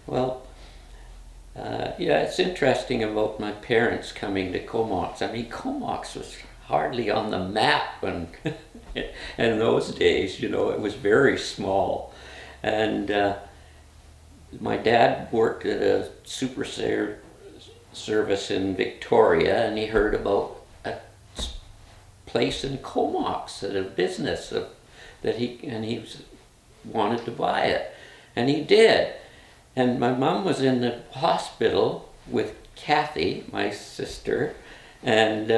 Well, yeah, it's interesting about my parents coming to Comox. I mean, Comox was hardly on the map when, in those days, you know, it was very small. And my dad worked at a service in Victoria, and he heard about a place in Comox, at a business that he wanted to buy it, and he did. And my mom was in the hospital with Kathy, my sister, and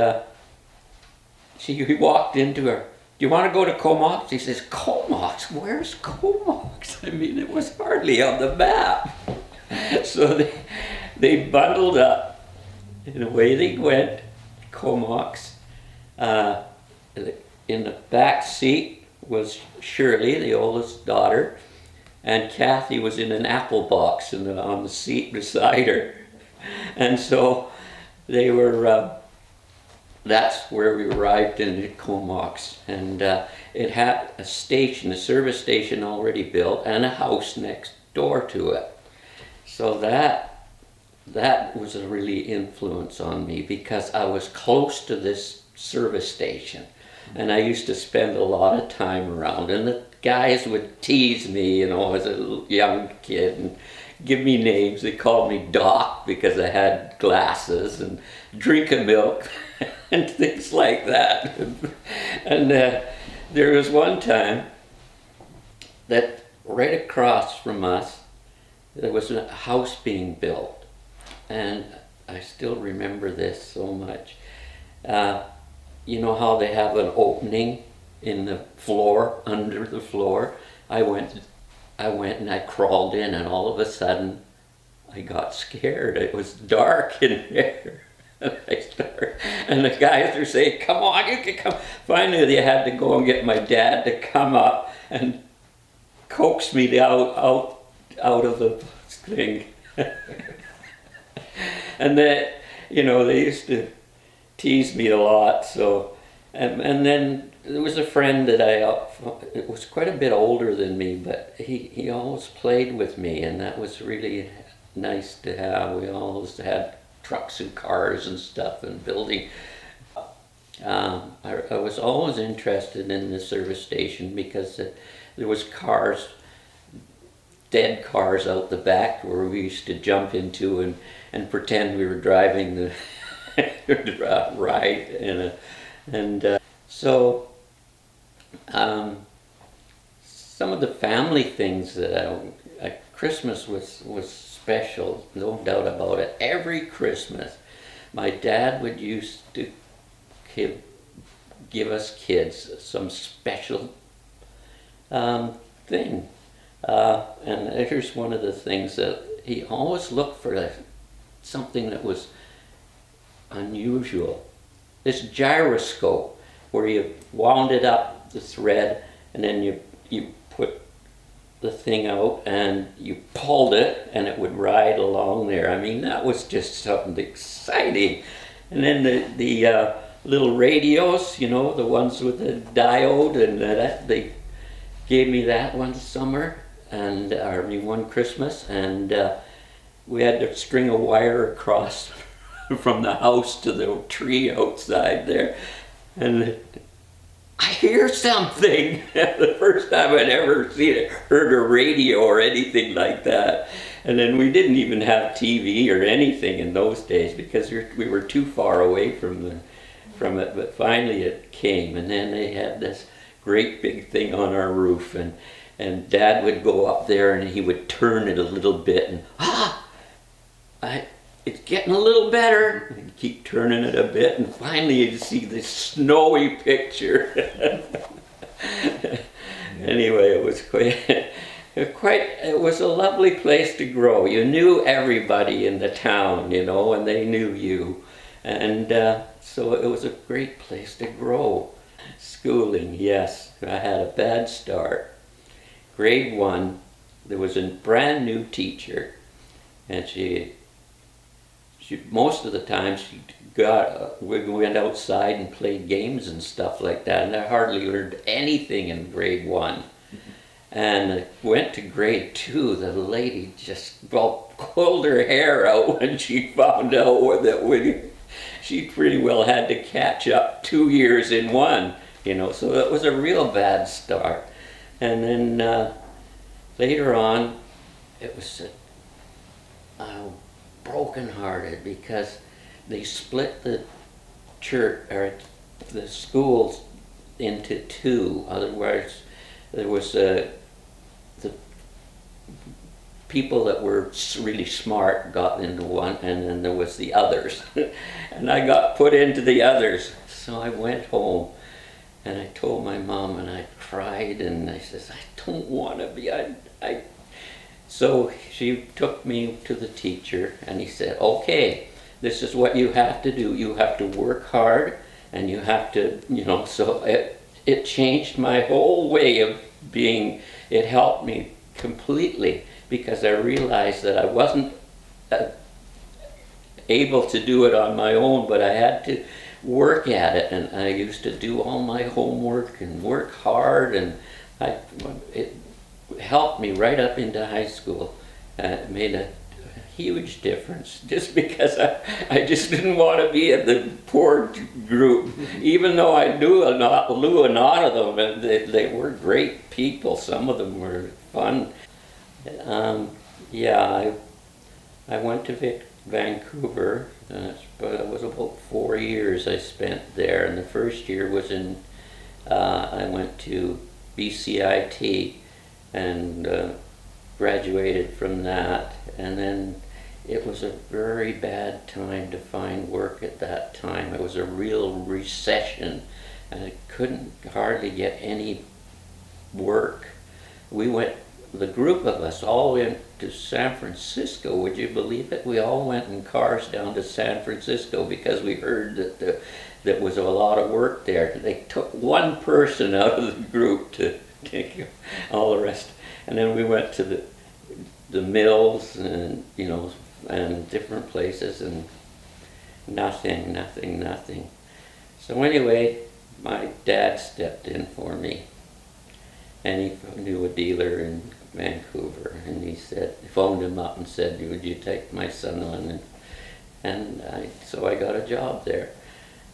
he walked into her. Do you want to go to Comox? He says, Comox? Where's Comox? I mean, it was hardly on the map. So they bundled up, and away they went. Comox. In the back seat was Shirley, the oldest daughter, and Kathy was in an apple box on the seat beside her. And so they were, that's where we arrived in Comox. And it had a service station already built, and a house next door to it. So that was a really influence on me, because I was close to this service station. And I used to spend a lot of time around, and the guys would tease me, you know, as a young kid, and give me names. They called me Doc because I had glasses, and drink of milk, and things like that. And there was one time that right across from us, there was a house being built, and I still remember this so much. You know how they have an opening in the floor, under the floor? I went and I crawled in, and all of a sudden I got scared. It was dark in there. And the guys were saying, come on, you can come. Finally they had to go and get my dad to come up and coax me out of the thing. And that, you know, they used to teased me a lot. So, and then there was a friend that it was quite a bit older than me, but he always played with me, and that was really nice to have. We always had trucks and cars and stuff and building. I was always interested in the service station because there was cars, dead cars out the back where we used to jump into and pretend we were driving the ride so some of the family things that Christmas was special, no doubt about it. Every Christmas my dad would used to give us kids some special thing, and here's one of the things that he always looked for, something that was unusual. This gyroscope where you wound it up, the thread, and then you put the thing out and you pulled it and it would ride along there. I mean, that was just something exciting. And then the little radios, you know, the ones with the diode, and they gave me that one summer, and one Christmas, and we had to string a wire across from the house to the tree outside there, and I hear something. The first time I'd ever heard a radio or anything like that. And then we didn't even have TV or anything in those days because we were too far away from it. But finally it came, and then they had this great big thing on our roof, and Dad would go up there and he would turn it a little bit, and it's getting a little better. And he'd keep turning it a bit, and finally you'd see this snowy picture. Anyway, it was it was a lovely place to grow. You knew everybody in the town, you know, and they knew you. And so it was a great place to grow. Schooling, yes, I had a bad start. Grade 1, there was a brand new teacher, and she most of the time we went outside and played games and stuff like that, and I hardly learned anything in grade 1. And I went to grade 2. The lady just well pulled her hair out when she found out that she pretty well had to catch up 2 years in one, so that was a real bad start. And then later on, it was brokenhearted because they split the church or the schools into 2. Otherwise, there was the people that were really smart got into one, and then there was the others. And I got put into the others. So I went home and I told my mom, and I cried, and I says, I don't want to be. So she took me to the teacher, and he said, okay, this is what you have to do. You have to work hard, and you have to, so it changed my whole way of being. It helped me completely, because I realized that I wasn't able to do it on my own, but I had to work at it, and I used to do all my homework and work hard, and it helped me right up into high school. It made a huge difference, just because I just didn't want to be in the poor group, even though I knew a lot of them, and they were great people. Some of them were fun. Yeah, I went to Vancouver. But it was about 4 years I spent there, and the first year was I went to BCIT and graduated from that, and then it was a very bad time to find work at that time. It was a real recession, and I couldn't hardly get any work. The group of us all went to San Francisco. Would you believe it? We all went in cars down to San Francisco because we heard that there was a lot of work there. They took one person out of the group to take all the rest. And then we went to the mills and, and different places, and nothing. So anyway, my dad stepped in for me. And he knew a dealer in Vancouver, and he phoned him up and said, would you take my son on? So I got a job there,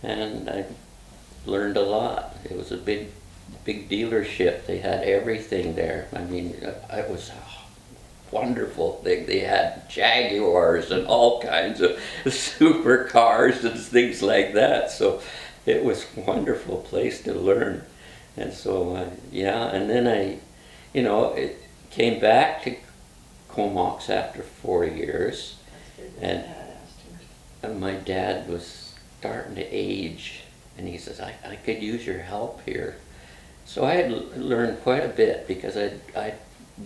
and I learned a lot. It was a big dealership. They had everything there. I mean, it was wonderful. They had Jaguars and all kinds of supercars and things like that. So it was a wonderful place to learn. And so, and then it came back to Comox after 4 years, and my dad was starting to age, and he says, I could use your help here. So I had learned quite a bit, because I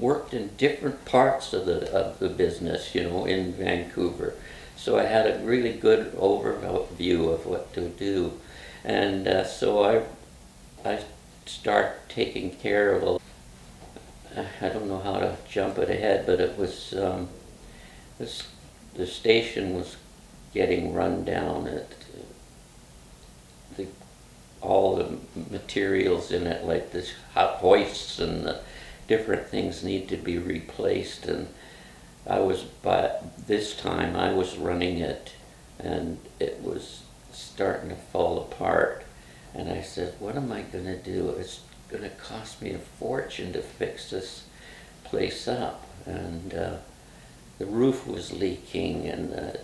worked in different parts of the business, in Vancouver. So I had a really good overview of what to do, and so I start taking care of I don't know how to jump it ahead, but it was the station was getting run down. All the materials in it, like the hoists and the different things, need to be replaced, and by this time I was running it, and it was starting to fall apart. And I said, what am I going to do? It's going to cost me a fortune to fix this place up. And the roof was leaking, and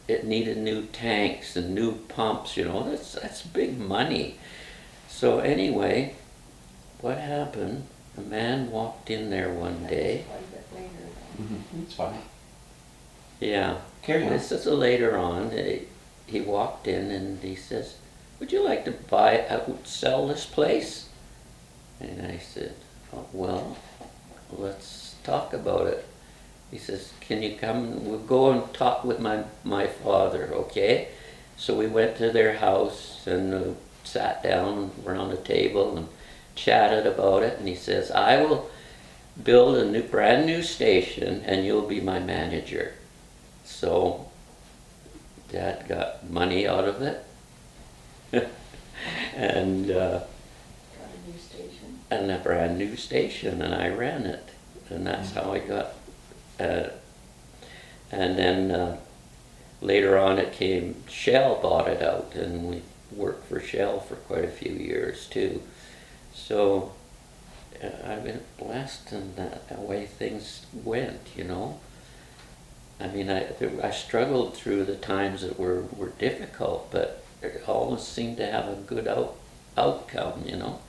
it needed new tanks and new pumps. That's big money. So anyway, what happened? A man walked in there one day. It's fine. Yeah. Carry on. This is later on. He walked in and he says, would you like to sell this place? And I said, oh, well, let's talk about it. He says, can you come? We'll go and talk with my father, okay? So we went to their house and sat down around a table and chatted about it. And he says, I will build a brand new station, and you'll be my manager. So Dad got money out of it. And Got a new station. a brand new station, and I ran it, and that's how I got. And then later on, it came Shell bought it out, and we worked for Shell for quite a few years too. So I've been blessed in that way things went, you know. I mean, I struggled through the times that were difficult, but it always seemed to have a good outcome, you know.